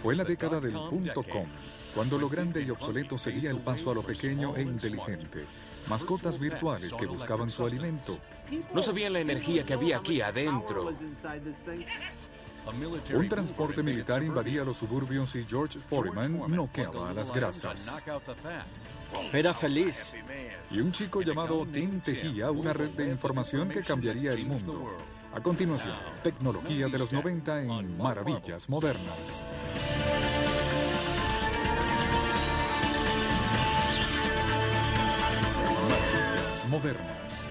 Fue la década del .com, cuando lo grande y obsoleto seguía el paso a lo pequeño e inteligente. Mascotas virtuales que buscaban su alimento. No sabían la energía que había aquí adentro. Un transporte militar invadía los suburbios y George Foreman noqueaba a las grasas. Era feliz. Y un chico llamado Tim tejía una red de información que cambiaría el mundo. A continuación, tecnología de los 90 en Maravillas Modernas. Maravillas Modernas.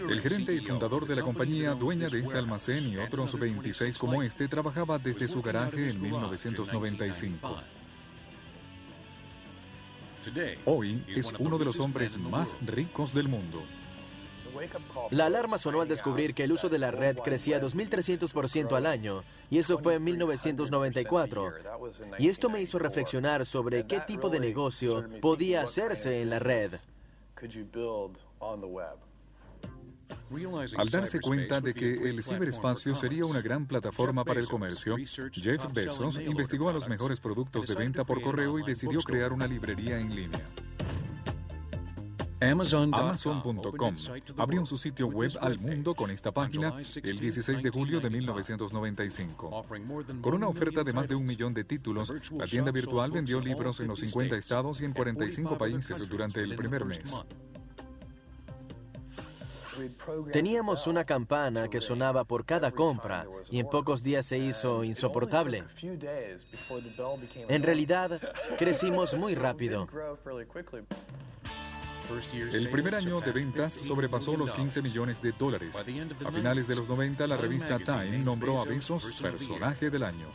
El gerente y fundador de la compañía, dueña de este almacén y otros 26 como este, trabajaba desde su garaje en 1995. Hoy es uno de los hombres más ricos del mundo. La alarma sonó al descubrir que el uso de la red crecía 2.300% al año, y eso fue en 1994. Y esto me hizo reflexionar sobre qué tipo de negocio podía hacerse en la red. Al darse cuenta de que el ciberespacio sería una gran plataforma para el comercio, Jeff Bezos investigó a los mejores productos de venta por correo y decidió crear una librería en línea. Amazon.com abrió su sitio web al mundo con esta página el 16 de julio de 1995. Con una oferta de más de 1 millón de títulos, la tienda virtual vendió libros en los 50 estados y en 45 países durante el primer mes. Teníamos una campana que sonaba por cada compra y en pocos días se hizo insoportable. En realidad, crecimos muy rápido. El primer año de ventas sobrepasó los 15 millones de dólares. A finales de los 90, la revista Time nombró a Bezos personaje del año.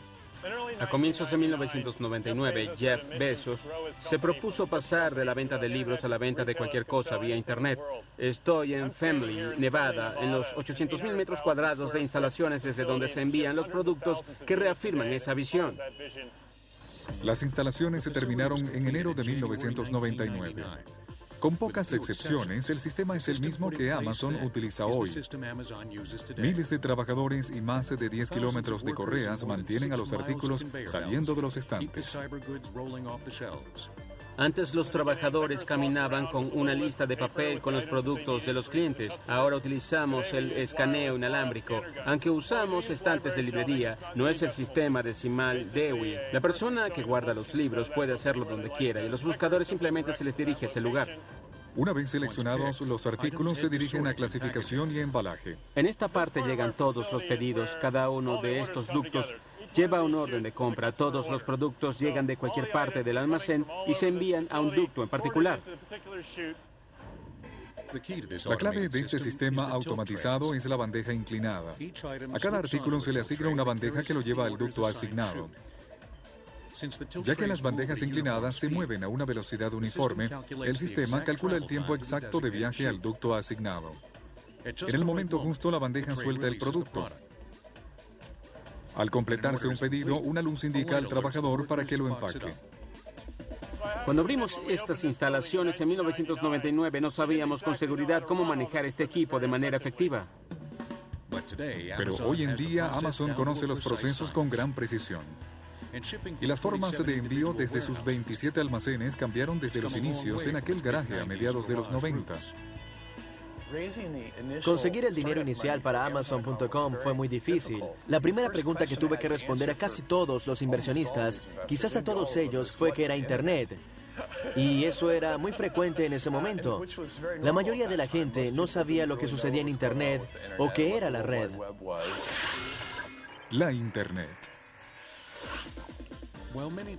A comienzos de 1999, Jeff Bezos se propuso pasar de la venta de libros a la venta de cualquier cosa vía Internet. Estoy en Findlay, Nevada, en los 800,000 metros cuadrados de instalaciones desde donde se envían los productos que reafirman esa visión. Las instalaciones se terminaron en enero de 1999. Con pocas excepciones, el sistema es el mismo que Amazon utiliza hoy. Miles de trabajadores y más de 10 kilómetros de correas mantienen a los artículos saliendo de los estantes. Antes los trabajadores caminaban con una lista de papel con los productos de los clientes. Ahora utilizamos el escaneo inalámbrico. Aunque usamos estantes de librería, no es el sistema decimal Dewey. La persona que guarda los libros puede hacerlo donde quiera y los buscadores simplemente se les dirige a ese lugar. Una vez seleccionados, los artículos se dirigen a clasificación y embalaje. En esta parte llegan todos los pedidos. Cada uno de estos ductos lleva un orden de compra. Todos los productos llegan de cualquier parte del almacén y se envían a un ducto en particular. La clave de este sistema automatizado es la bandeja inclinada. A cada artículo se le asigna una bandeja que lo lleva al ducto asignado. Ya que las bandejas inclinadas se mueven a una velocidad uniforme, el sistema calcula el tiempo exacto de viaje al ducto asignado. En el momento justo, la bandeja suelta el producto. Al completarse un pedido, una luz indica al trabajador para que lo empaque. Cuando abrimos estas instalaciones en 1999, no sabíamos con seguridad cómo manejar este equipo de manera efectiva. Pero hoy en día, Amazon conoce los procesos con gran precisión. Y las formas de envío desde sus 27 almacenes cambiaron desde los inicios en aquel garaje a mediados de los 90. Conseguir el dinero inicial para Amazon.com fue muy difícil. La primera pregunta que tuve que responder a casi todos los inversionistas, quizás a todos ellos, fue que era Internet. Y eso era muy frecuente en ese momento. La mayoría de la gente no sabía lo que sucedía en Internet o qué era la red. La Internet.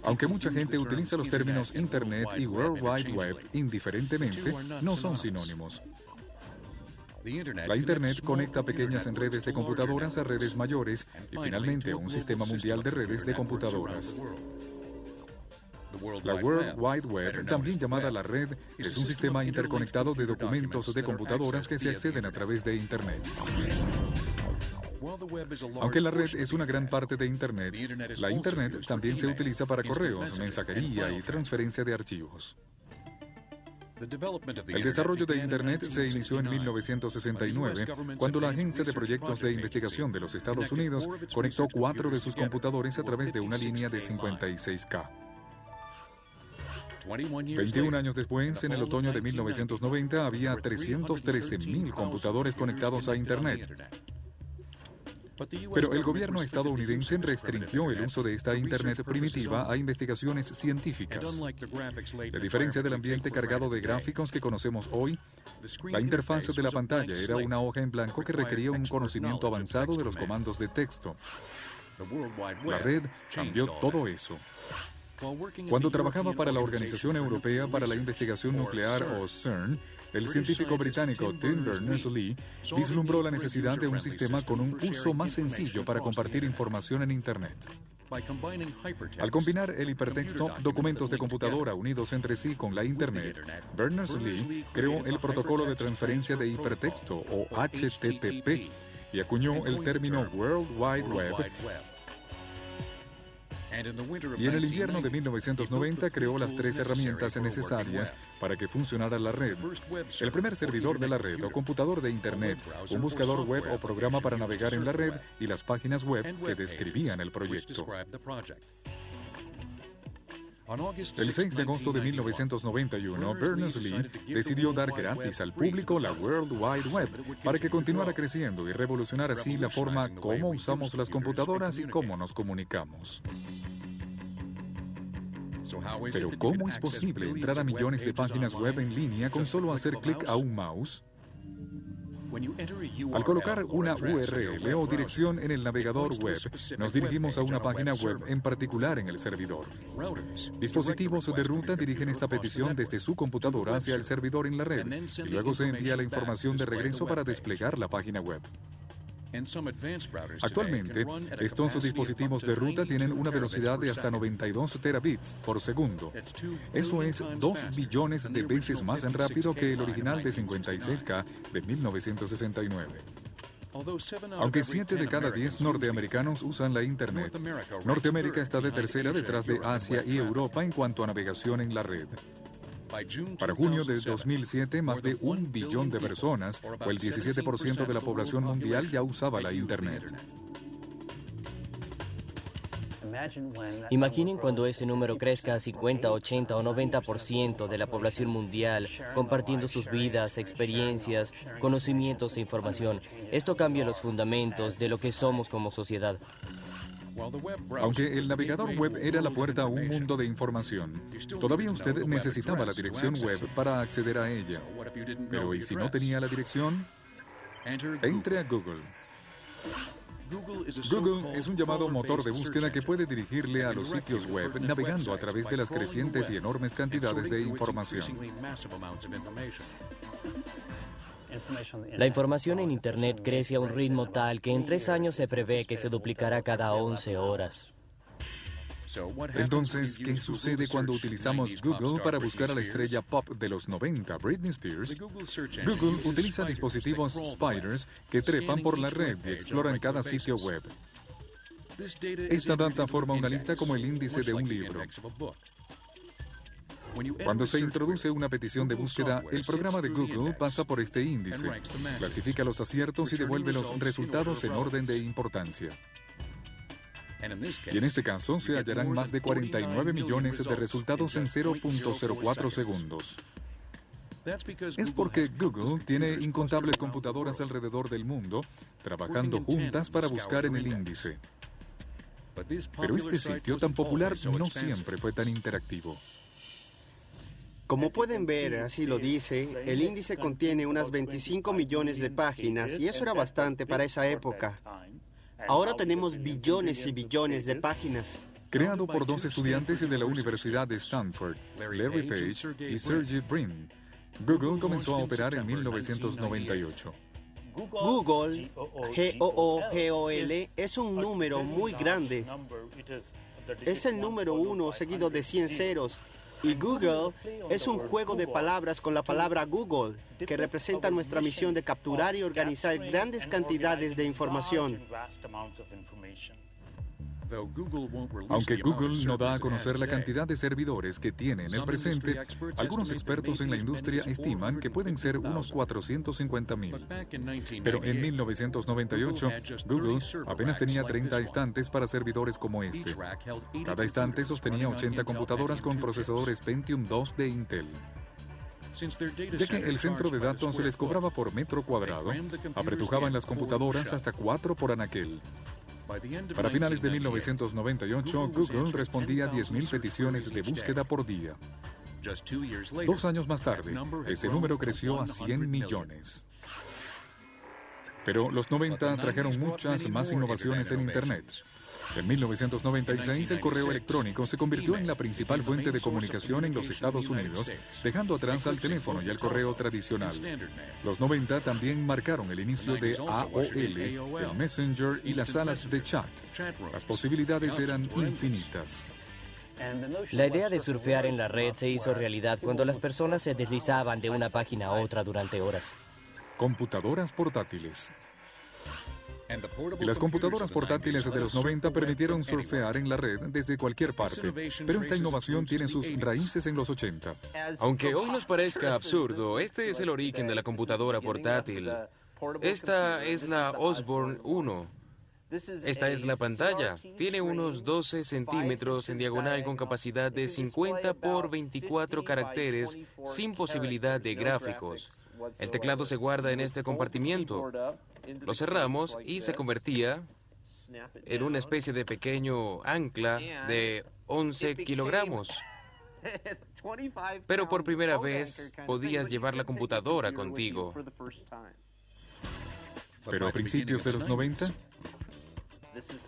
Aunque mucha gente utiliza los términos Internet y World Wide Web indiferentemente, no son sinónimos. La Internet conecta pequeñas redes de computadoras a redes mayores y finalmente a un sistema mundial de redes de computadoras. La World Wide Web, también llamada la red, es un sistema interconectado de documentos de computadoras que se acceden a través de Internet. Aunque la red es una gran parte de Internet, la Internet también se utiliza para correos, mensajería y transferencia de archivos. El desarrollo de Internet se inició en 1969, cuando la Agencia de Proyectos de Investigación de los Estados Unidos conectó 4 de sus computadores a través de una línea de 56K. 21 años después, en el otoño de 1990, había 313.000 computadores conectados a Internet. Pero el gobierno estadounidense restringió el uso de esta Internet primitiva a investigaciones científicas. A diferencia del ambiente cargado de gráficos que conocemos hoy, la interfaz de la pantalla era una hoja en blanco que requería un conocimiento avanzado de los comandos de texto. La red cambió todo eso. Cuando trabajaba para la Organización Europea para la Investigación Nuclear, o CERN, el científico británico Tim Berners-Lee vislumbró la necesidad de un sistema con un uso más sencillo para compartir información en Internet. Al combinar el hipertexto, documentos de computadora unidos entre sí con la Internet, Berners-Lee creó el protocolo de transferencia de hipertexto, o HTTP, y acuñó el término World Wide Web. Y en el invierno de 1990 creó las 3 herramientas necesarias para que funcionara la red. El primer servidor de la red o computador de Internet, un buscador web o programa para navegar en la red y las páginas web que describían el proyecto. El 6 de agosto de 1991, Berners-Lee decidió dar gratis al público la World Wide Web para que continuara creciendo y revolucionar así la forma como usamos las computadoras y cómo nos comunicamos. Pero ¿cómo es posible entrar a millones de páginas web en línea con solo hacer clic a un mouse? Al colocar una URL o dirección en el navegador web, nos dirigimos a una página web en particular en el servidor. Dispositivos de ruta dirigen esta petición desde su computadora hacia el servidor en la red y luego se envía la información de regreso para desplegar la página web. Actualmente, estos dispositivos de ruta tienen una velocidad de hasta 92 terabits por segundo. Eso es 2 billones de veces más rápido que el original de 56K de 1969. Aunque 7 de cada 10 norteamericanos usan la Internet, Norteamérica está de tercera detrás de Asia y Europa en cuanto a navegación en la red. Para junio de 2007, más de 1 billón de personas, o el 17% de la población mundial, ya usaba la Internet. Imaginen cuando ese número crezca a 50, 80 o 90% de la población mundial, compartiendo sus vidas, experiencias, conocimientos e información. Esto cambia los fundamentos de lo que somos como sociedad. Aunque el navegador web era la puerta a un mundo de información, todavía usted necesitaba la dirección web para acceder a ella. Pero ¿y si no tenía la dirección? Entre a Google. Google es un llamado motor de búsqueda que puede dirigirle a los sitios web navegando a través de las crecientes y enormes cantidades de información. La información en Internet crece a un ritmo tal que en 3 años se prevé que se duplicará cada 11 horas. Entonces, ¿qué sucede cuando utilizamos Google para buscar a la estrella pop de los 90, Britney Spears? Google utiliza dispositivos spiders que trepan por la red y exploran cada sitio web. Esta data forma una lista como el índice de un libro. Cuando se introduce una petición de búsqueda, el programa de Google pasa por este índice, clasifica los aciertos y devuelve los resultados en orden de importancia. Y en este caso se hallarán más de 49 millones de resultados en 0.04 segundos. Es porque Google tiene incontables computadoras alrededor del mundo trabajando juntas para buscar en el índice. Pero este sitio tan popular no siempre fue tan interactivo. Como pueden ver, así lo dice, el índice contiene unas 25 millones de páginas y eso era bastante para esa época. Ahora tenemos billones y billones de páginas. Creado por 2 estudiantes de la Universidad de Stanford, Larry Page y Sergey Brin, Google comenzó a operar en 1998. Google, G-O-O-G-O-L, es un número muy grande. Es el número 1 seguido de 100 ceros. Y Google es un juego de palabras con la palabra Google, que representa nuestra misión de capturar y organizar grandes cantidades de información. Aunque Google no da a conocer la cantidad de servidores que tiene en el presente, algunos expertos en la industria estiman que pueden ser unos 450,000. Pero en 1998, Google apenas tenía 30 estantes para servidores como este. Cada estante sostenía 80 computadoras con procesadores Pentium 2 de Intel. Ya que el centro de datos se les cobraba por metro cuadrado, apretujaban las computadoras hasta 4 por anaquel. Para finales de 1998, Google respondía a 10,000 peticiones de búsqueda por día. 2 años más tarde, ese número creció a 100 millones. Pero los 90 trajeron muchas más innovaciones en Internet. En 1996, el correo electrónico se convirtió en la principal fuente de comunicación en los Estados Unidos, dejando atrás al teléfono y al correo tradicional. Los 90 también marcaron el inicio de AOL, el Messenger y las salas de chat. Las posibilidades eran infinitas. La idea de surfear en la red se hizo realidad cuando las personas se deslizaban de una página a otra durante horas. Computadoras portátiles. Y las computadoras portátiles de los 90 permitieron surfear en la red desde cualquier parte, pero esta innovación tiene sus raíces en los 80. Aunque hoy nos parezca absurdo, este es el origen de la computadora portátil. Esta es la Osborne 1. Esta es la pantalla. Tiene unos 12 centímetros en diagonal con capacidad de 50 por 24 caracteres sin posibilidad de gráficos. El teclado se guarda en este compartimiento. Lo cerramos y se convertía en una especie de pequeño ancla de 11 kilogramos. Pero por primera vez podías llevar la computadora contigo. Pero a principios de los 90...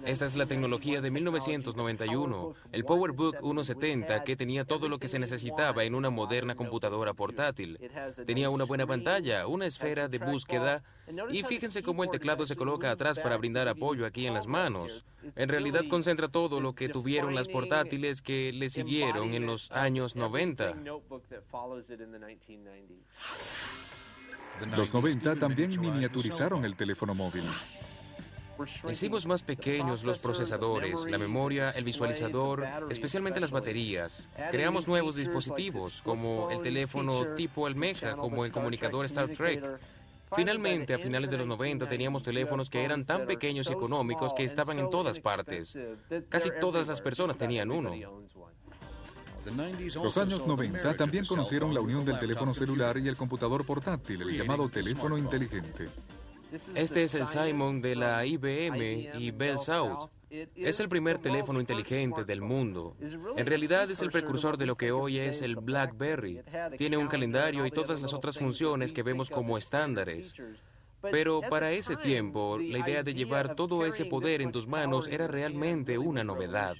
Esta es la tecnología de 1991, el PowerBook 170 que tenía todo lo que se necesitaba en una moderna computadora portátil. Tenía una buena pantalla, una esfera de búsqueda y fíjense cómo el teclado se coloca atrás para brindar apoyo aquí en las manos. En realidad concentra todo lo que tuvieron las portátiles que le siguieron en los años 90. Los 90 también miniaturizaron el teléfono móvil. Hicimos más pequeños los procesadores, la memoria, el visualizador, especialmente las baterías. Creamos nuevos dispositivos, como el teléfono tipo almeja, como el comunicador Star Trek. Finalmente, a finales de los 90, teníamos teléfonos que eran tan pequeños y económicos que estaban en todas partes. Casi todas las personas tenían uno. Los años 90 también conocieron la unión del teléfono celular y el computador portátil, el llamado teléfono inteligente. Este es el Simon de la IBM y Bell South. Es el primer teléfono inteligente del mundo. En realidad es el precursor de lo que hoy es el BlackBerry. Tiene un calendario y todas las otras funciones que vemos como estándares. Pero para ese tiempo, la idea de llevar todo ese poder en tus manos era realmente una novedad.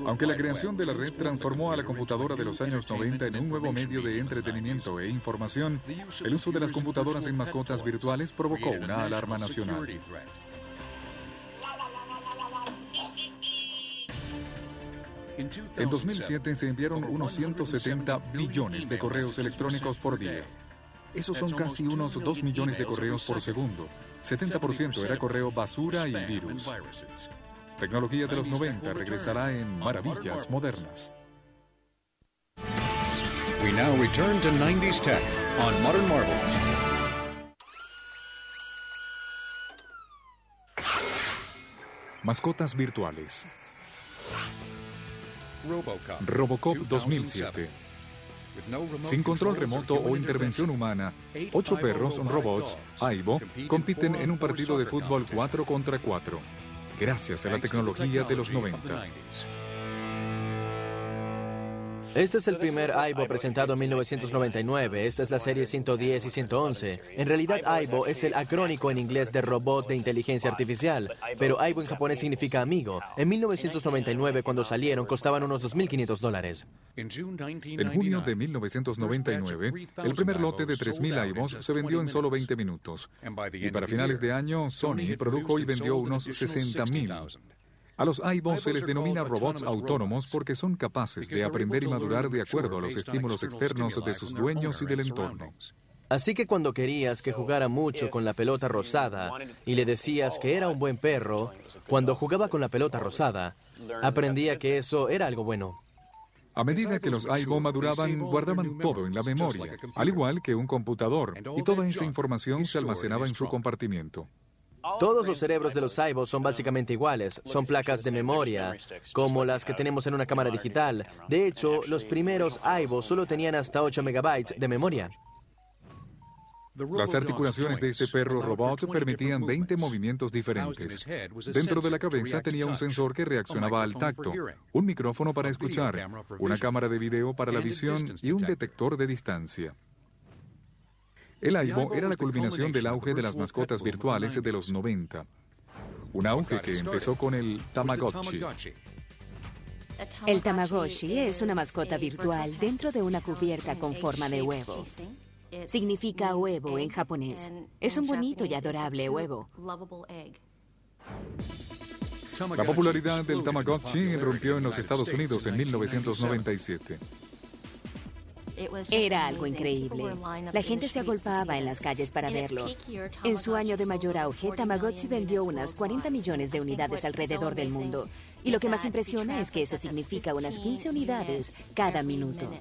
Aunque la creación de la red transformó a la computadora de los años 90 en un nuevo medio de entretenimiento e información, el uso de las computadoras en mascotas virtuales provocó una alarma nacional. En 2007 se enviaron unos 170 billones de correos electrónicos por día. Esos son casi unos 2 millones de correos por segundo. 70% era correo basura y virus. Tecnología de los 90 regresará en Maravillas Modernas. We now return to 90s Tech on Modern Marvels. Mascotas virtuales. Robocop 2007. Sin control remoto o intervención humana, 8 perros robots, Aibo, compiten en un partido de fútbol 4 contra 4. Gracias a la tecnología de los 90. Este es el primer Aibo presentado en 1999. Esta es la serie 110 y 111. En realidad, Aibo es el acrónico en inglés de robot de inteligencia artificial, pero Aibo en japonés significa amigo. En 1999, cuando salieron, costaban unos $2,500. En junio de 1999, el primer lote de 3,000 Aibos se vendió en solo 20 minutos. Y para finales de año, Sony produjo y vendió unos 60,000. A los Aibo se les denomina robots autónomos porque son capaces de aprender y madurar de acuerdo a los estímulos externos de sus dueños y del entorno. Así que cuando querías que jugara mucho con la pelota rosada y le decías que era un buen perro, cuando jugaba con la pelota rosada, aprendía que eso era algo bueno. A medida que los Aibo maduraban, guardaban todo en la memoria, al igual que un computador, y toda esa información se almacenaba en su compartimiento. Todos los cerebros de los Aibo son básicamente iguales. Son placas de memoria, como las que tenemos en una cámara digital. De hecho, los primeros Aibo solo tenían hasta 8 megabytes de memoria. Las articulaciones de este perro robot permitían 20 movimientos diferentes. Dentro de la cabeza tenía un sensor que reaccionaba al tacto, un micrófono para escuchar, una cámara de video para la visión y un detector de distancia. El Aibo era la culminación del auge de las mascotas virtuales de los 90. Un auge que empezó con el Tamagotchi. El Tamagotchi es una mascota virtual dentro de una cubierta con forma de huevo. Significa huevo en japonés. Es un bonito y adorable huevo. La popularidad del Tamagotchi irrumpió en los Estados Unidos en 1997. Era algo increíble. La gente se agolpaba en las calles para verlo. En su año de mayor auge, Tamagotchi vendió unas 40 millones de unidades alrededor del mundo. Y lo que más impresiona es que eso significa unas 15 unidades cada minuto.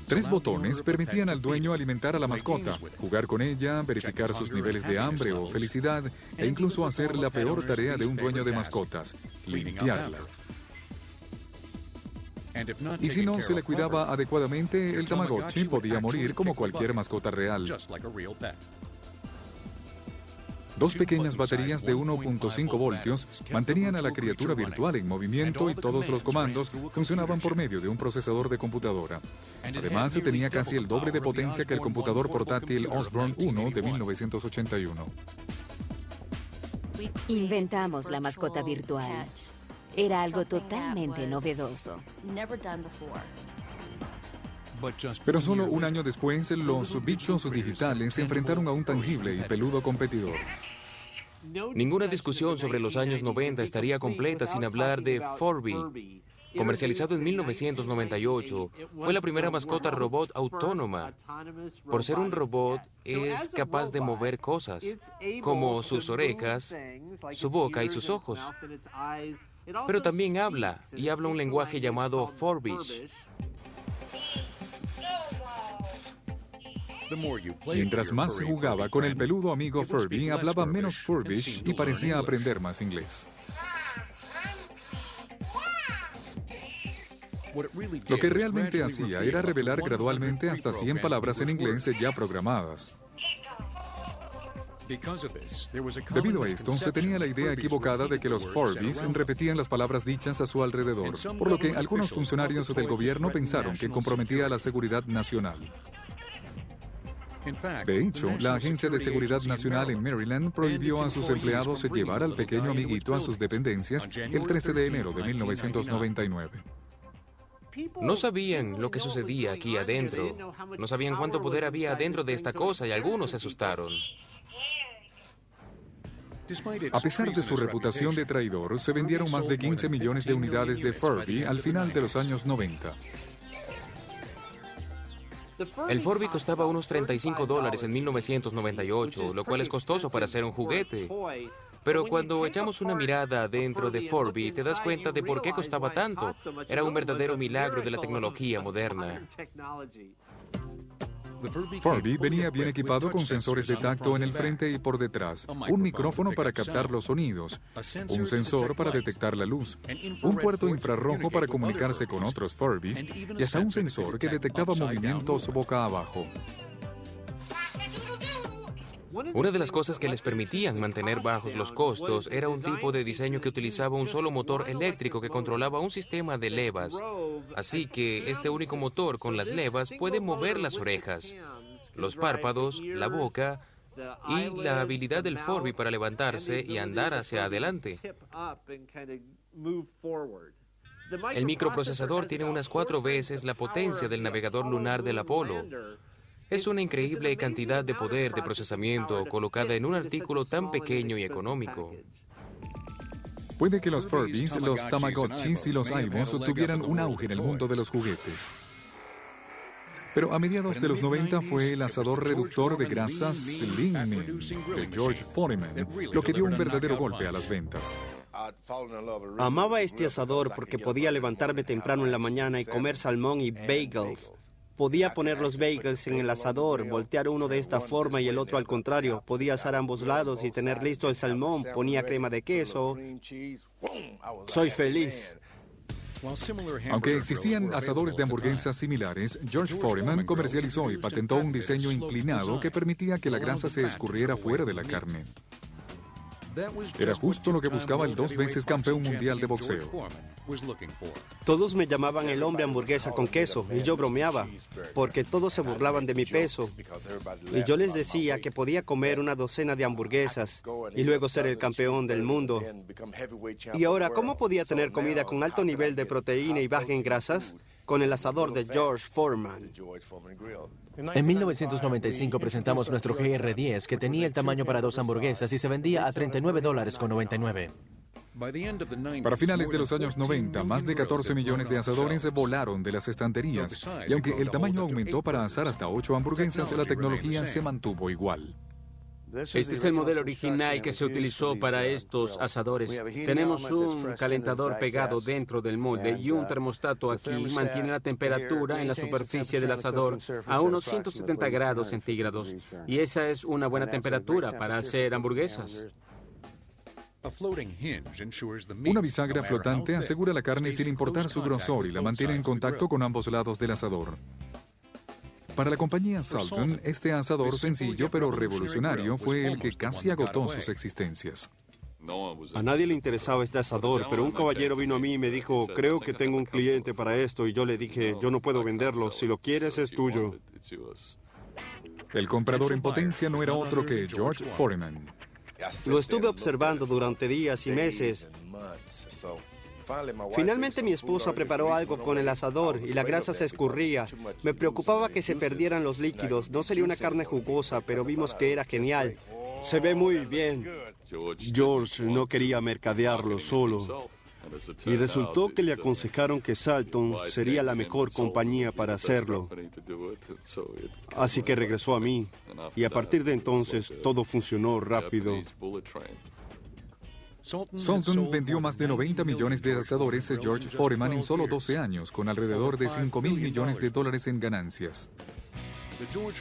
3 botones permitían al dueño alimentar a la mascota, jugar con ella, verificar sus niveles de hambre o felicidad e incluso hacer la peor tarea de un dueño de mascotas, limpiarla. Y si no se le cuidaba adecuadamente, el Tamagotchi podía morir como cualquier mascota real. 2 pequeñas baterías de 1.5 voltios mantenían a la criatura virtual en movimiento y todos los comandos funcionaban por medio de un procesador de computadora. Además, tenía casi el doble de potencia que el computador portátil Osborne 1 de 1981. Inventamos la mascota virtual. Era algo totalmente novedoso. Pero solo un año después, los bichos digitales se enfrentaron a un tangible y peludo competidor. Ninguna discusión sobre los años 90 estaría completa sin hablar de Furby. Comercializado en 1998, fue la primera mascota robot autónoma. Por ser un robot, es capaz de mover cosas, como sus orejas, su boca y sus ojos. Pero también habla, y habla un lenguaje llamado Furbish. Mientras más se jugaba con el peludo amigo Furby, hablaba menos Furbish y parecía aprender más inglés. Lo que realmente hacía era revelar gradualmente hasta 100 palabras en inglés ya programadas. Debido a esto, se tenía la idea equivocada de que los Furbies repetían las palabras dichas a su alrededor, por lo que algunos funcionarios del gobierno pensaron que comprometía la seguridad nacional. De hecho, la Agencia de Seguridad Nacional en Maryland prohibió a sus empleados llevar al pequeño amiguito a sus dependencias el 13 de enero de 1999. No sabían lo que sucedía aquí adentro. No sabían cuánto poder había adentro de esta cosa y algunos se asustaron. A pesar de su reputación de traidor, se vendieron más de 15 millones de unidades de Furby al final de los años 90. El Furby costaba unos $35 en 1998, lo cual es costoso para ser un juguete. Pero cuando echamos una mirada dentro de Furby, te das cuenta de por qué costaba tanto. Era un verdadero milagro de la tecnología moderna. Furby venía bien equipado con sensores de tacto en el frente y por detrás, un micrófono para captar los sonidos, un sensor para detectar la luz, un puerto infrarrojo para comunicarse con otros Furbies y hasta un sensor que detectaba movimientos boca abajo. Una de las cosas que les permitían mantener bajos los costos era un tipo de diseño que utilizaba un solo motor eléctrico que controlaba un sistema de levas. Así que este único motor con las levas puede mover las orejas, los párpados, la boca y la habilidad del Furby para levantarse y andar hacia adelante. El microprocesador tiene unas 4 veces la potencia del navegador lunar del Apolo. Es una increíble cantidad de poder de procesamiento colocada en un artículo tan pequeño y económico. Puede que los Furbies, los Tamagotchis y los Aibos tuvieran un auge en el mundo de los juguetes. Pero a mediados de los 90 fue el asador reductor de grasas Lean-Min de George Foreman lo que dio un verdadero golpe a las ventas. Amaba este asador porque podía levantarme temprano en la mañana y comer salmón y bagels. Podía poner los bagels en el asador, voltear uno de esta forma y el otro al contrario. Podía asar ambos lados y tener listo el salmón. Ponía crema de queso. Soy feliz. Aunque existían asadores de hamburguesas similares, George Foreman comercializó y patentó un diseño inclinado que permitía que la grasa se escurriera fuera de la carne. Era justo lo que buscaba el 2 veces campeón mundial de boxeo. Todos me llamaban el hombre hamburguesa con queso y yo bromeaba porque todos se burlaban de mi peso. Y yo les decía que podía comer una docena de hamburguesas y luego ser el campeón del mundo. Y ahora, ¿cómo podía tener comida con alto nivel de proteína y baja en grasas? Con el asador de George Foreman. En 1995 presentamos nuestro GR10, que tenía el tamaño para 2 hamburguesas y se vendía a $39.99. Para finales de los años 90, más de 14 millones de asadores volaron de las estanterías, y aunque el tamaño aumentó para asar hasta 8 hamburguesas, la tecnología se mantuvo igual. Este es el modelo original que se utilizó para estos asadores. Tenemos un calentador pegado dentro del molde y un termostato aquí mantiene la temperatura en la superficie del asador a unos 170 grados centígrados. Y esa es una buena temperatura para hacer hamburguesas. Una bisagra flotante asegura la carne sin importar su grosor y la mantiene en contacto con ambos lados del asador. Para la compañía Salton, este asador sencillo pero revolucionario fue el que casi agotó sus existencias. A nadie le interesaba este asador, pero un caballero vino a mí y me dijo, creo que tengo un cliente para esto, y yo le dije, yo no puedo venderlo, si lo quieres es tuyo. El comprador en potencia no era otro que George Foreman. Lo estuve observando durante días y meses. Finalmente mi esposa preparó algo con el asador y la grasa se escurría. Me preocupaba que se perdieran los líquidos. No sería una carne jugosa, pero vimos que era genial. Se ve muy bien. George no quería mercadearlo solo. Y resultó que le aconsejaron que Salton sería la mejor compañía para hacerlo. Así que regresó a mí. Y a partir de entonces todo funcionó rápido. Salton vendió más de 90 millones de asadores a George Foreman en solo 12 años, con alrededor de $5.000 millones en ganancias.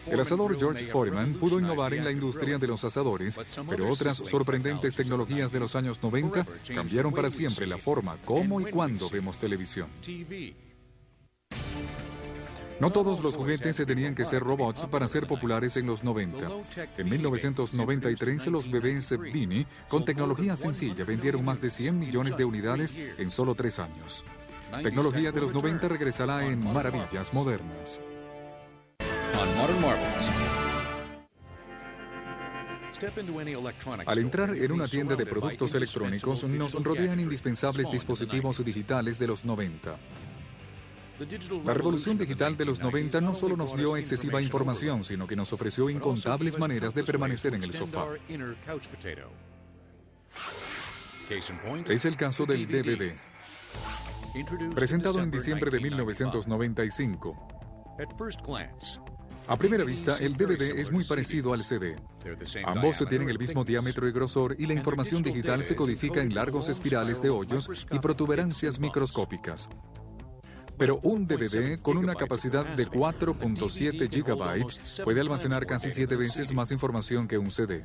El asador George Foreman pudo innovar en la industria de los asadores, pero otras sorprendentes tecnologías de los años 90 cambiaron para siempre la forma, cómo y cuándo vemos televisión. No todos los juguetes se tenían que ser robots para ser populares en los 90. En 1993, los bebés Beanie, con tecnología sencilla, vendieron más de 100 millones de unidades en solo 3 años. Tecnología de los 90 regresará en maravillas modernas. Al entrar en una tienda de productos electrónicos, nos rodean indispensables dispositivos digitales de los 90. La revolución digital de los 90 no solo nos dio excesiva información, sino que nos ofreció incontables maneras de permanecer en el sofá. Es el caso del DVD. Presentado en diciembre de 1995. A primera vista, el DVD es muy parecido al CD. Ambos tienen el mismo diámetro y grosor y la información digital se codifica en largos espirales de hoyos y protuberancias microscópicas. Pero un DVD con una capacidad de 4.7 gigabytes puede almacenar casi 7 veces más información que un CD.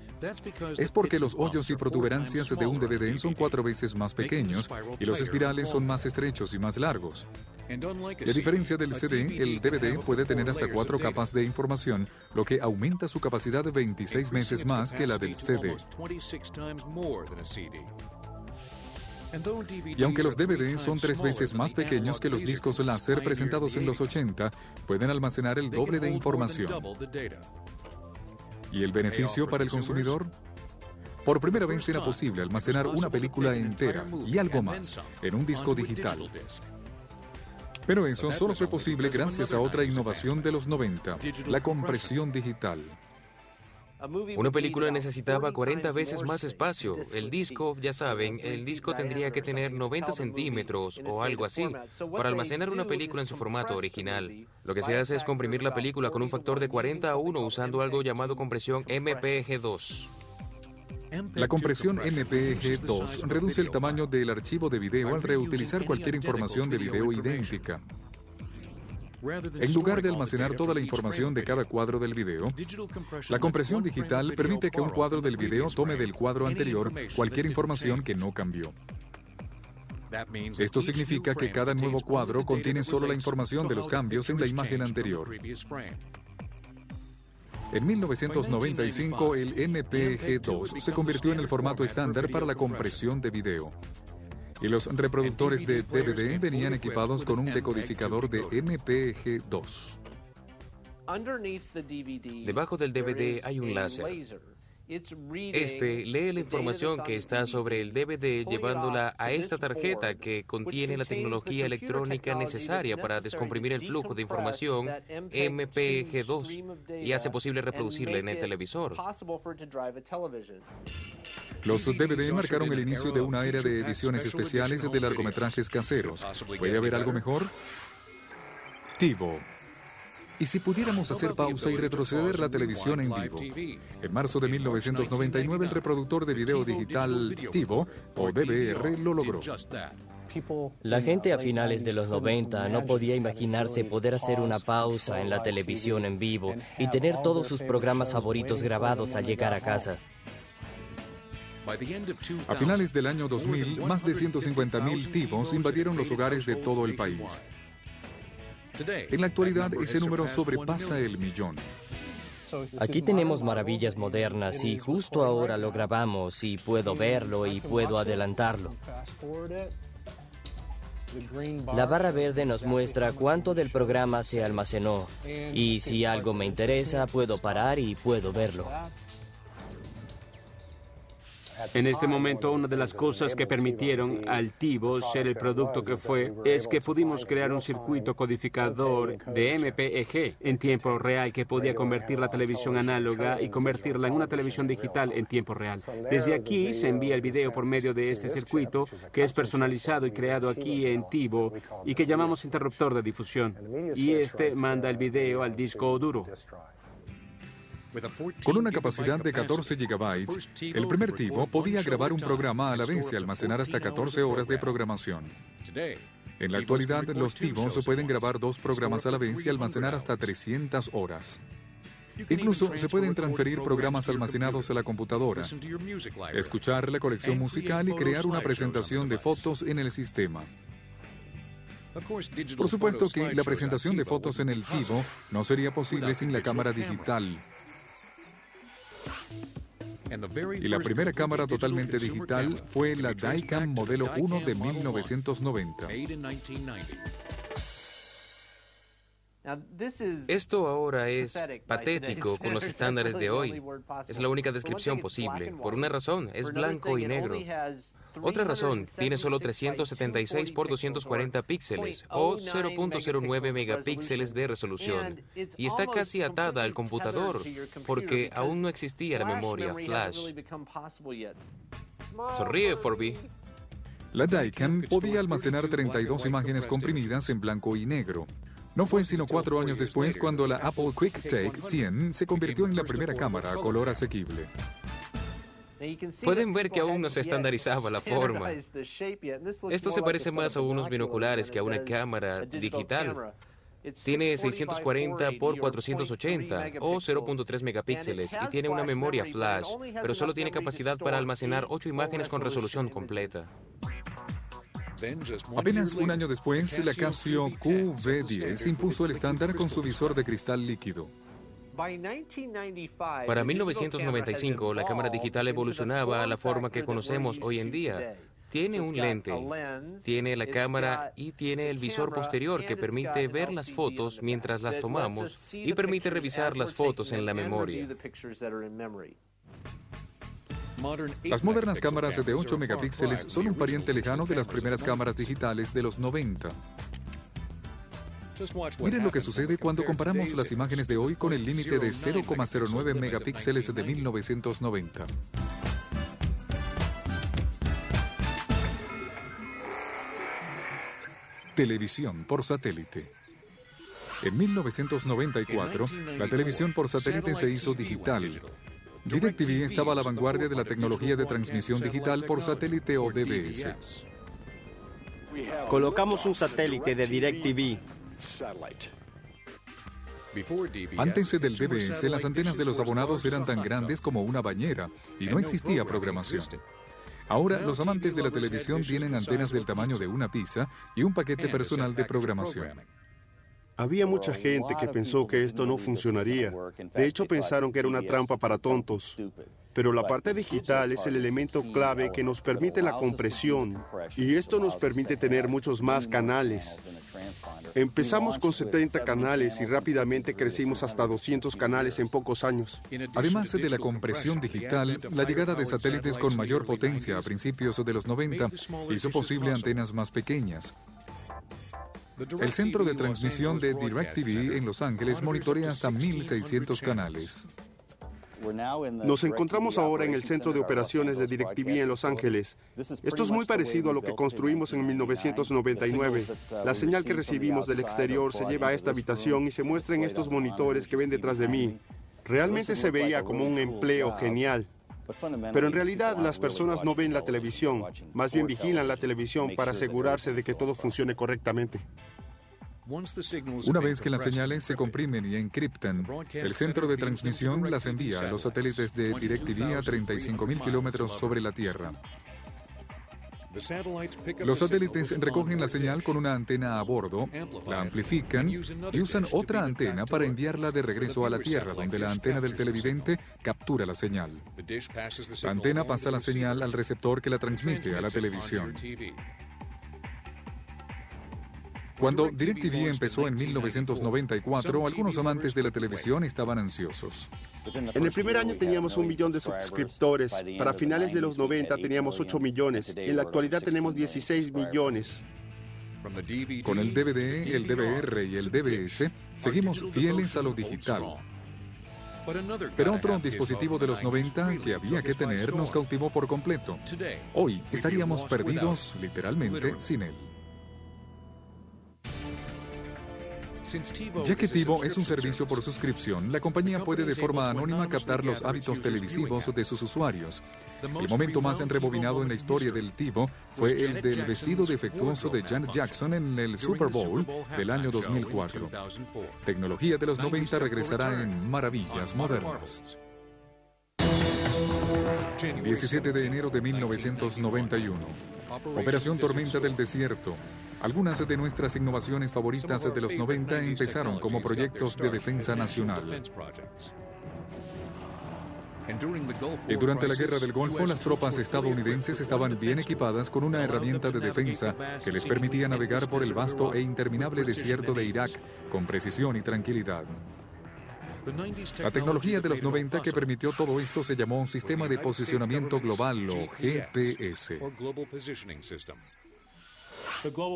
Es porque los hoyos y protuberancias de un DVD son 4 veces más pequeños y los espirales son más estrechos y más largos. Y a diferencia del CD, el DVD puede tener hasta 4 capas de información, lo que aumenta su capacidad 26 veces más que la del CD. Y aunque los DVD son 3 veces más pequeños que los discos láser presentados en los 80, pueden almacenar el doble de información. ¿Y el beneficio para el consumidor? Por primera vez era posible almacenar una película entera y algo más en un disco digital. Pero eso solo fue posible gracias a otra innovación de los 90, la compresión digital. Una película necesitaba 40 veces más espacio. El disco, ya saben, el disco tendría que tener 90 centímetros o algo así para almacenar una película en su formato original. Lo que se hace es comprimir la película con un factor de 40:1 usando algo llamado compresión MPEG-2. La compresión MPEG-2 reduce el tamaño del archivo de video al reutilizar cualquier información de video idéntica. En lugar de almacenar toda la información de cada cuadro del video, la compresión digital permite que un cuadro del video tome del cuadro anterior cualquier información que no cambió. Esto significa que cada nuevo cuadro contiene solo la información de los cambios en la imagen anterior. En 1995, el MPEG-2 se convirtió en el formato estándar para la compresión de video. Y los reproductores de DVD venían equipados con un decodificador de MPEG-2. Debajo del DVD hay un láser. Este lee la información que está sobre el DVD llevándola a esta tarjeta que contiene la tecnología electrónica necesaria para descomprimir el flujo de información MPEG-2 y hace posible reproducirla en el televisor. Los DVD marcaron el inicio de una era de ediciones especiales de largometrajes caseros. ¿Puede haber algo mejor? TiVo. ¿Y si pudiéramos hacer pausa y retroceder la televisión en vivo? En marzo de 1999, el reproductor de video digital TiVo, o DVR, lo logró. La gente a finales de los 90 no podía imaginarse poder hacer una pausa en la televisión en vivo y tener todos sus programas favoritos grabados al llegar a casa. A finales del año 2000, más de 150.000 TiVos invadieron los hogares de todo el país. En la actualidad, ese número sobrepasa el millón. Aquí tenemos maravillas modernas y justo ahora lo grabamos y puedo verlo y puedo adelantarlo. La barra verde nos muestra cuánto del programa se almacenó y si algo me interesa puedo parar y puedo verlo. En este momento, una de las cosas que permitieron al TiVo ser el producto que fue es que pudimos crear un circuito codificador de MPEG en tiempo real que podía convertir la televisión análoga y convertirla en una televisión digital en tiempo real. Desde aquí se envía el video por medio de este circuito que es personalizado y creado aquí en TiVo y que llamamos interruptor de difusión. Y este manda el video al disco duro. Con una capacidad de 14 GB, el primer TiVo podía grabar un programa a la vez y almacenar hasta 14 horas de programación. En la actualidad, los TiVos pueden grabar 2 programas a la vez y almacenar hasta 300 horas. Incluso se pueden transferir programas almacenados a la computadora, escuchar la colección musical y crear una presentación de fotos en el sistema. Por supuesto que la presentación de fotos en el TiVo no sería posible sin la cámara digital. Y la primera cámara totalmente digital fue la Dicam modelo 1 de 1990. Esto ahora es patético con los estándares de hoy. Es la única descripción posible. Por una razón, es blanco y negro. Otra razón, tiene solo 376 por 240 píxeles o 0.09 megapíxeles de resolución y está casi atada al computador porque aún no existía la memoria flash. Sonríe, Forby. La Dicam podía almacenar 32 imágenes comprimidas en blanco y negro. No fue sino 4 años después cuando la Apple QuickTake 100 se convirtió en la primera cámara a color asequible. Pueden ver que aún no se estandarizaba la forma. Esto se parece más a unos binoculares que a una cámara digital. Tiene 640 por 480 o 0.3 megapíxeles y tiene una memoria flash, pero solo tiene capacidad para almacenar 8 imágenes con resolución completa. Apenas un año después, la Casio QV10 impuso el estándar con su visor de cristal líquido. Para 1995, la cámara digital evolucionaba a la forma que conocemos hoy en día. Tiene un lente, tiene la cámara y tiene el visor posterior que permite ver las fotos mientras las tomamos y permite revisar las fotos en la memoria. Las modernas cámaras de 8 megapíxeles son un pariente lejano de las primeras cámaras digitales de los 90. Miren lo que sucede cuando comparamos las imágenes de hoy con el límite de 0,09 megapíxeles de 1990. Televisión por satélite. En 1994, la televisión por satélite se hizo digital. DirecTV estaba a la vanguardia de la tecnología de transmisión digital por satélite o DBS. Colocamos un satélite de DirecTV. Antes del DBS, las antenas de los abonados eran tan grandes como una bañera y no existía programación. Ahora, los amantes de la televisión tienen antenas del tamaño de una pizza y un paquete personal de programación. Había mucha gente que pensó que esto no funcionaría. De hecho, pensaron que era una trampa para tontos. Pero la parte digital es el elemento clave que nos permite la compresión. Y esto nos permite tener muchos más canales. Empezamos con 70 canales y rápidamente crecimos hasta 200 canales en pocos años. Además de la compresión digital, la llegada de satélites con mayor potencia a principios de los 90 hizo posible antenas más pequeñas. El centro de transmisión de DirecTV en Los Ángeles monitorea hasta 1.600 canales. Nos encontramos ahora en el centro de operaciones de DirecTV en Los Ángeles. Esto es muy parecido a lo que construimos en 1999. La señal que recibimos del exterior se lleva a esta habitación y se muestra en estos monitores que ven detrás de mí. Realmente se veía como un empleo genial. Pero en realidad las personas no ven la televisión, más bien vigilan la televisión para asegurarse de que todo funcione correctamente. Una vez que las señales se comprimen y encriptan, el centro de transmisión las envía a los satélites de DirecTV a 35.000 kilómetros sobre la Tierra. Los satélites recogen la señal con una antena a bordo, la amplifican y usan otra antena para enviarla de regreso a la Tierra, donde la antena del televidente captura la señal. La antena pasa la señal al receptor que la transmite a la televisión. Cuando DirecTV empezó en 1994, algunos amantes de la televisión estaban ansiosos. En el primer año teníamos 1 millón de suscriptores. Para finales de los 90 teníamos 8 millones. En la actualidad tenemos 16 millones. Con el DVD, el DVR y el DBS, seguimos fieles a lo digital. Pero otro dispositivo de los 90 que había que tener nos cautivó por completo. Hoy estaríamos perdidos, literalmente, sin él. Ya que TiVo es un servicio por suscripción, la compañía puede de forma anónima captar los hábitos televisivos de sus usuarios. El momento más rebobinado en la historia del TiVo fue el del vestido defectuoso de Janet Jackson en el Super Bowl del año 2004. Tecnología de los 90 regresará en maravillas modernas. 17 de enero de 1991. Operación Tormenta del Desierto. Algunas de nuestras innovaciones favoritas de los 90 empezaron como proyectos de defensa nacional. Y durante la Guerra del Golfo, las tropas estadounidenses estaban bien equipadas con una herramienta de defensa que les permitía navegar por el vasto e interminable desierto de Irak con precisión y tranquilidad. La tecnología de los 90 que permitió todo esto se llamó Sistema de Posicionamiento Global o GPS.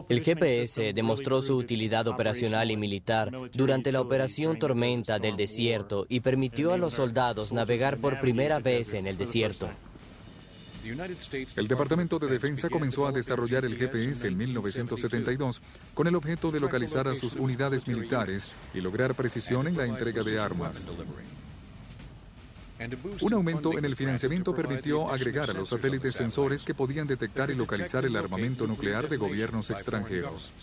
El GPS demostró su utilidad operacional y militar durante la Operación Tormenta del Desierto y permitió a los soldados navegar por primera vez en el desierto. El Departamento de Defensa comenzó a desarrollar el GPS en 1972 con el objeto de localizar a sus unidades militares y lograr precisión en la entrega de armas. Un aumento en el financiamiento permitió agregar a los satélites sensores que podían detectar y localizar el armamento nuclear de gobiernos extranjeros.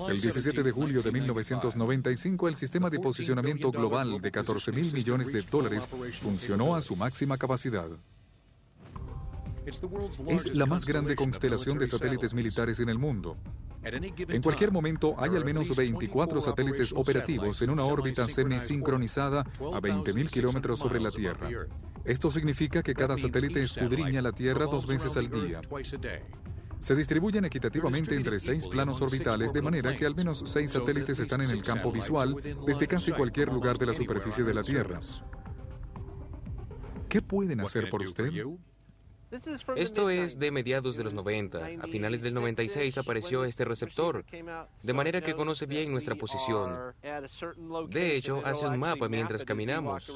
El 17 de julio de 1995, el sistema de posicionamiento global de $14.000 millones funcionó a su máxima capacidad. Es la más grande constelación de satélites militares en el mundo. En cualquier momento hay al menos 24 satélites operativos en una órbita semisincronizada a 20.000 kilómetros sobre la Tierra. Esto significa que cada satélite escudriña la Tierra 2 veces al día. Se distribuyen equitativamente entre 6 planos orbitales, de manera que al menos 6 satélites están en el campo visual desde casi cualquier lugar de la superficie de la Tierra. ¿Qué pueden hacer por usted? Esto es de mediados de los 90. A finales del 96 apareció este receptor, de manera que conoce bien nuestra posición. De hecho, hace un mapa mientras caminamos.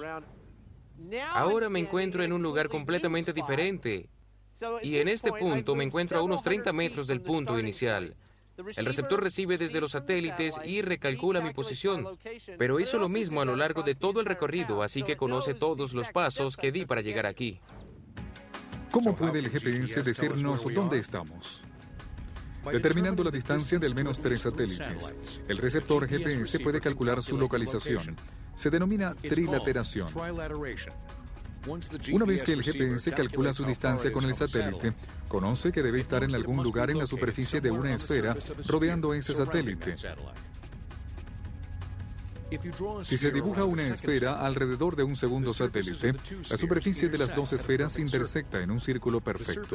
Ahora me encuentro en un lugar completamente diferente, y en este punto me encuentro a unos 30 metros del punto inicial. El receptor recibe desde los satélites y recalcula mi posición, pero hizo lo mismo a lo largo de todo el recorrido, así que conoce todos los pasos que di para llegar aquí. ¿Cómo puede el GPS decirnos dónde estamos? Determinando la distancia de al menos 3 satélites, el receptor GPS puede calcular su localización. Se denomina trilateración. Una vez que el GPS calcula su distancia con el satélite, conoce que debe estar en algún lugar en la superficie de una esfera rodeando ese satélite. Si se dibuja una esfera alrededor de un segundo satélite, la superficie de las dos esferas intersecta en un círculo perfecto.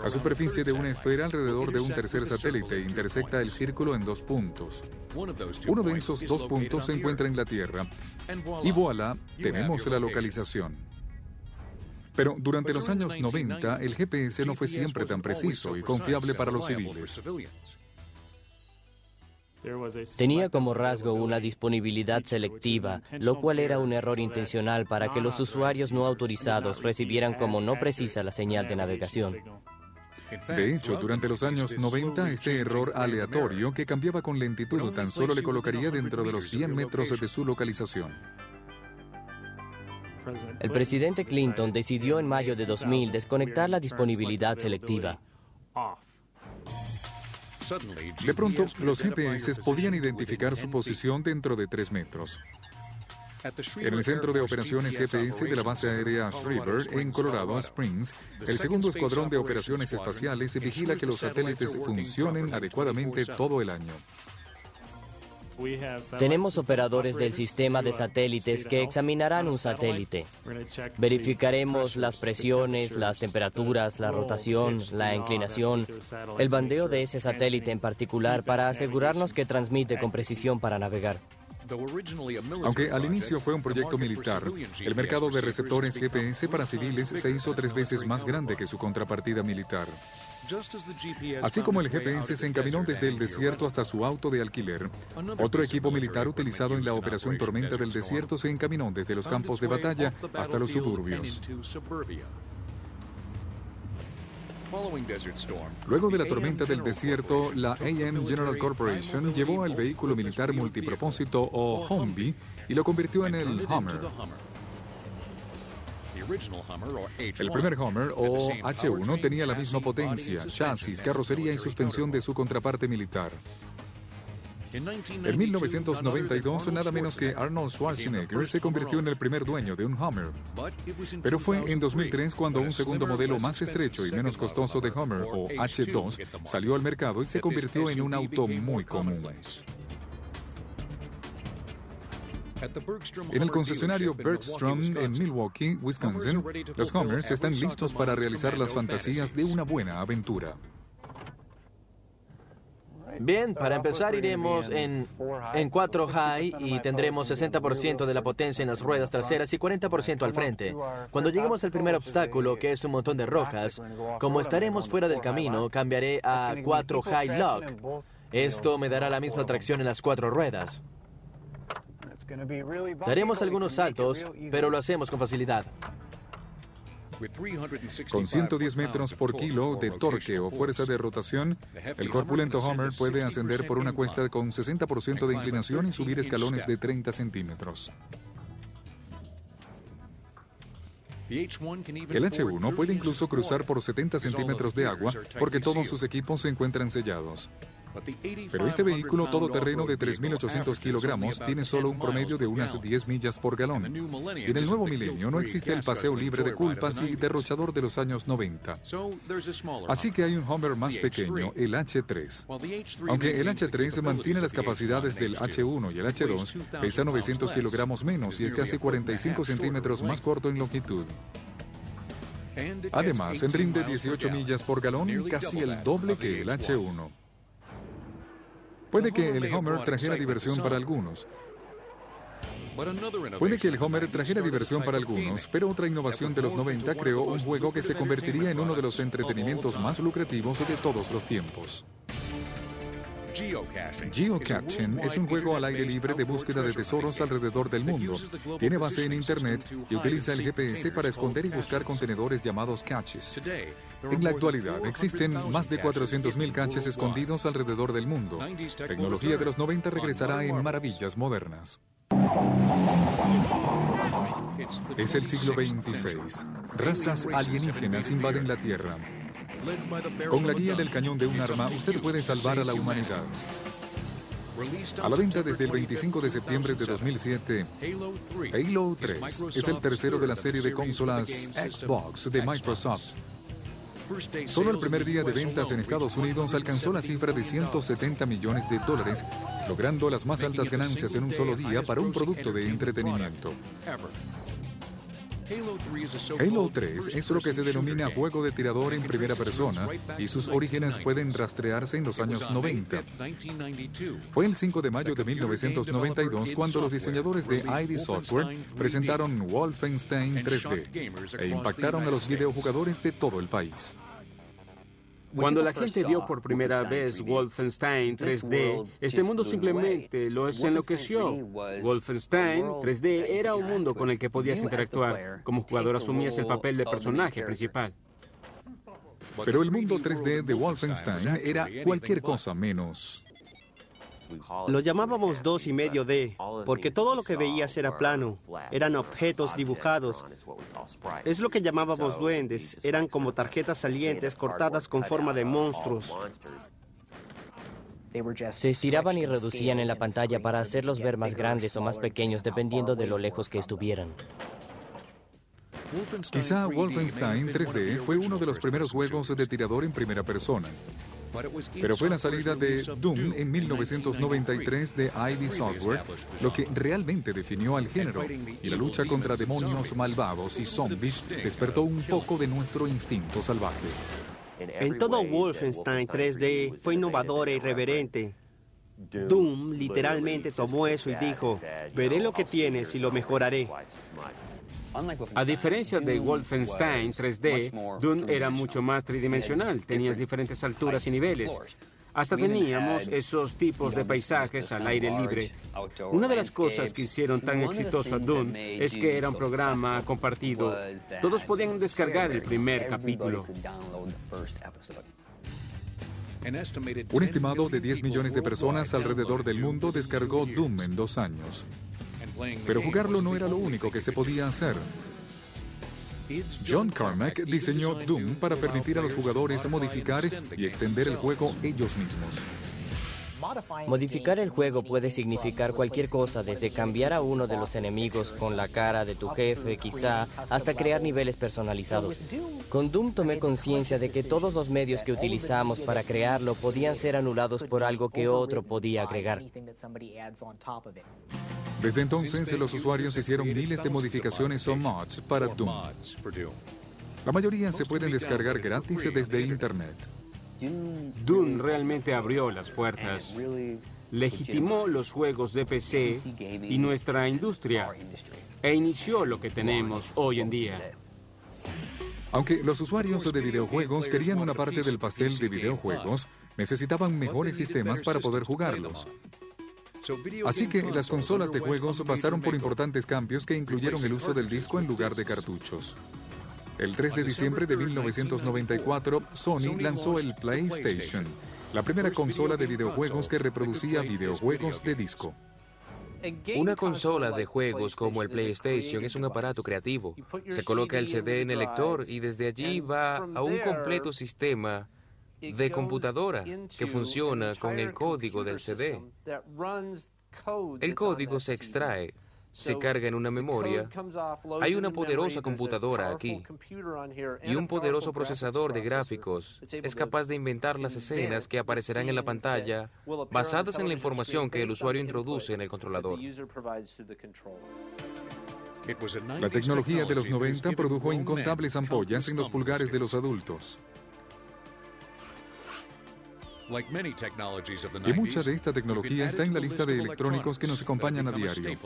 La superficie de una esfera alrededor de un tercer satélite intersecta el círculo en 2 puntos. Uno de esos 2 puntos se encuentra en la Tierra. Y voilà, tenemos la localización. Pero durante los años 90, el GPS no fue siempre tan preciso y confiable para los civiles. Tenía como rasgo una disponibilidad selectiva, lo cual era un error intencional para que los usuarios no autorizados recibieran como no precisa la señal de navegación. De hecho, durante los años 90, este error aleatorio que cambiaba con lentitud tan solo le colocaría dentro de los 100 metros de su localización. El presidente Clinton decidió en mayo de 2000 desconectar la disponibilidad selectiva. De pronto, los GPS podían identificar su posición dentro de 3 metros. En el Centro de Operaciones GPS de la base aérea Schriever, en Colorado Springs, el segundo escuadrón de operaciones espaciales vigila que los satélites funcionen adecuadamente todo el año. Tenemos operadores del sistema de satélites que examinarán un satélite. Verificaremos las presiones, las temperaturas, la rotación, la inclinación, el bandeo de ese satélite en particular para asegurarnos que transmite con precisión para navegar. Aunque al inicio fue un proyecto militar, el mercado de receptores GPS para civiles se hizo 3 veces más grande que su contrapartida militar. Así como el GPS se encaminó desde el desierto hasta su auto de alquiler, otro equipo militar utilizado en la Operación Tormenta del Desierto se encaminó desde los campos de batalla hasta los suburbios. Luego de la tormenta del desierto, la AM General Corporation llevó el vehículo militar multipropósito o Humvee y lo convirtió en el Hummer. El primer Hummer, o H1, tenía la misma potencia, chasis, carrocería y suspensión de su contraparte militar. En 1992, nada menos que Arnold Schwarzenegger se convirtió en el primer dueño de un Hummer. Pero fue en 2003 cuando un segundo modelo más estrecho y menos costoso de Hummer, o H2, salió al mercado y se convirtió en un auto muy común. En el concesionario Bergstrom en Milwaukee, Wisconsin, los Hummers están listos para realizar las fantasías de una buena aventura. Bien, para empezar iremos en 4 high y tendremos 60% de la potencia en las ruedas traseras y 40% al frente. Cuando lleguemos al primer obstáculo, que es un montón de rocas, como estaremos fuera del camino, cambiaré a 4 high lock. Esto me dará la misma tracción en las 4 ruedas. Daremos algunos saltos, pero lo hacemos con facilidad. Con 110 metros por kilo de torque o fuerza de rotación, el corpulento Hummer puede ascender por una cuesta con 60% de inclinación y subir escalones de 30 centímetros. El H1 puede incluso cruzar por 70 centímetros de agua porque todos sus equipos se encuentran sellados. Pero este vehículo todoterreno de 3.800 kilogramos tiene solo un promedio de unas 10 millas por galón. Y en el nuevo milenio no existe el paseo libre de culpas y derrochador de los años 90. Así que hay un Hummer más pequeño, el H3. Aunque el H3 mantiene las capacidades del H1 y el H2, pesa 900 kilogramos menos y es casi 45 centímetros más corto en longitud. Además, rinde 18 millas por galón, casi el doble que el H1. Puede que el Hummer trajera diversión para algunos, Puede que el Homer trajera diversión para algunos, pero otra innovación de los 90 creó un juego que se convertiría en uno de los entretenimientos más lucrativos de todos los tiempos. Geocaching es un juego al aire libre de búsqueda de tesoros alrededor del mundo. Tiene base en Internet y utiliza el GPS para esconder y buscar contenedores llamados caches. En la actualidad existen más de 400.000 caches escondidos alrededor del mundo. Tecnología de los 90 regresará en maravillas modernas. Es el siglo XXVI. Razas alienígenas invaden la Tierra. Con la guía del cañón de un arma, usted puede salvar a la humanidad. A la venta desde el 25 de septiembre de 2007, Halo 3 es el tercero de la serie de consolas Xbox de Microsoft. Solo el primer día de ventas en Estados Unidos alcanzó la cifra de $170 millones, logrando las más altas ganancias en un solo día para un producto de entretenimiento. Halo 3 es lo que se denomina juego de tirador en primera persona y sus orígenes pueden rastrearse en los años 90. Fue el 5 de mayo de 1992 cuando los diseñadores de ID Software presentaron Wolfenstein 3D e impactaron a los videojugadores de todo el país. Cuando la gente vio por primera vez Wolfenstein 3D, este mundo simplemente los enloqueció. Wolfenstein 3D era un mundo con el que podías interactuar. Como jugador asumías el papel de personaje principal. Pero el mundo 3D de Wolfenstein era cualquier cosa menos. Lo llamábamos 2,5D, porque todo lo que veías era plano, eran objetos dibujados. Es lo que llamábamos duendes, eran como tarjetas salientes cortadas con forma de monstruos. Se estiraban y reducían en la pantalla para hacerlos ver más grandes o más pequeños dependiendo de lo lejos que estuvieran. Quizá Wolfenstein 3D fue uno de los primeros juegos de tirador en primera persona. Pero fue la salida de Doom en 1993 de ID Software lo que realmente definió al género, y la lucha contra demonios malvados y zombies despertó un poco de nuestro instinto salvaje. En todo Wolfenstein 3D fue innovador e irreverente. Doom literalmente tomó eso y dijo, veré lo que tienes y lo mejoraré. A diferencia de Wolfenstein 3D, Doom era mucho más tridimensional, tenías diferentes alturas y niveles. Hasta teníamos esos tipos de paisajes al aire libre. Una de las cosas que hicieron tan exitoso a Doom es que era un programa compartido. Todos podían descargar el primer capítulo. Un estimado de 10 millones de personas alrededor del mundo descargó Doom en 2 años. Pero jugarlo no era lo único que se podía hacer. John Carmack diseñó Doom para permitir a los jugadores modificar y extender el juego ellos mismos. Modificar el juego puede significar cualquier cosa, desde cambiar a uno de los enemigos con la cara de tu jefe, quizá, hasta crear niveles personalizados. Con Doom tomé conciencia de que todos los medios que utilizamos para crearlo podían ser anulados por algo que otro podía agregar. Desde entonces, los usuarios hicieron miles de modificaciones o mods para Doom. La mayoría se pueden descargar gratis desde Internet. Doom realmente abrió las puertas, legitimó los juegos de PC y nuestra industria, e inició lo que tenemos hoy en día. Aunque los usuarios de videojuegos querían una parte del pastel de videojuegos, necesitaban mejores sistemas para poder jugarlos. Así que las consolas de juegos pasaron por importantes cambios que incluyeron el uso del disco en lugar de cartuchos. El 3 de diciembre de 1994, Sony lanzó el PlayStation, la primera consola de videojuegos que reproducía videojuegos de disco. Una consola de juegos como el PlayStation es un aparato creativo. Se coloca el CD en el lector y desde allí va a un completo sistema de computadora que funciona con el código del CD. El código se extrae, se carga en una memoria. Hay una poderosa computadora aquí y un poderoso procesador de gráficos. Es capaz de inventar las escenas que aparecerán en la pantalla basadas en la información que el usuario introduce en el controlador. La tecnología de los 90 produjo incontables ampollas en los pulgares de los adultos. Y mucha de esta tecnología está en la lista de electrónicos que nos acompañan a diario.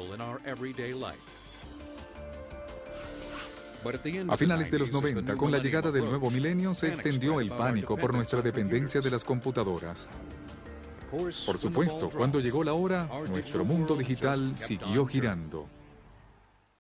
A finales de los 90, con la llegada del nuevo milenio, se extendió el pánico por nuestra dependencia de las computadoras. Por supuesto, cuando llegó la hora, nuestro mundo digital siguió girando.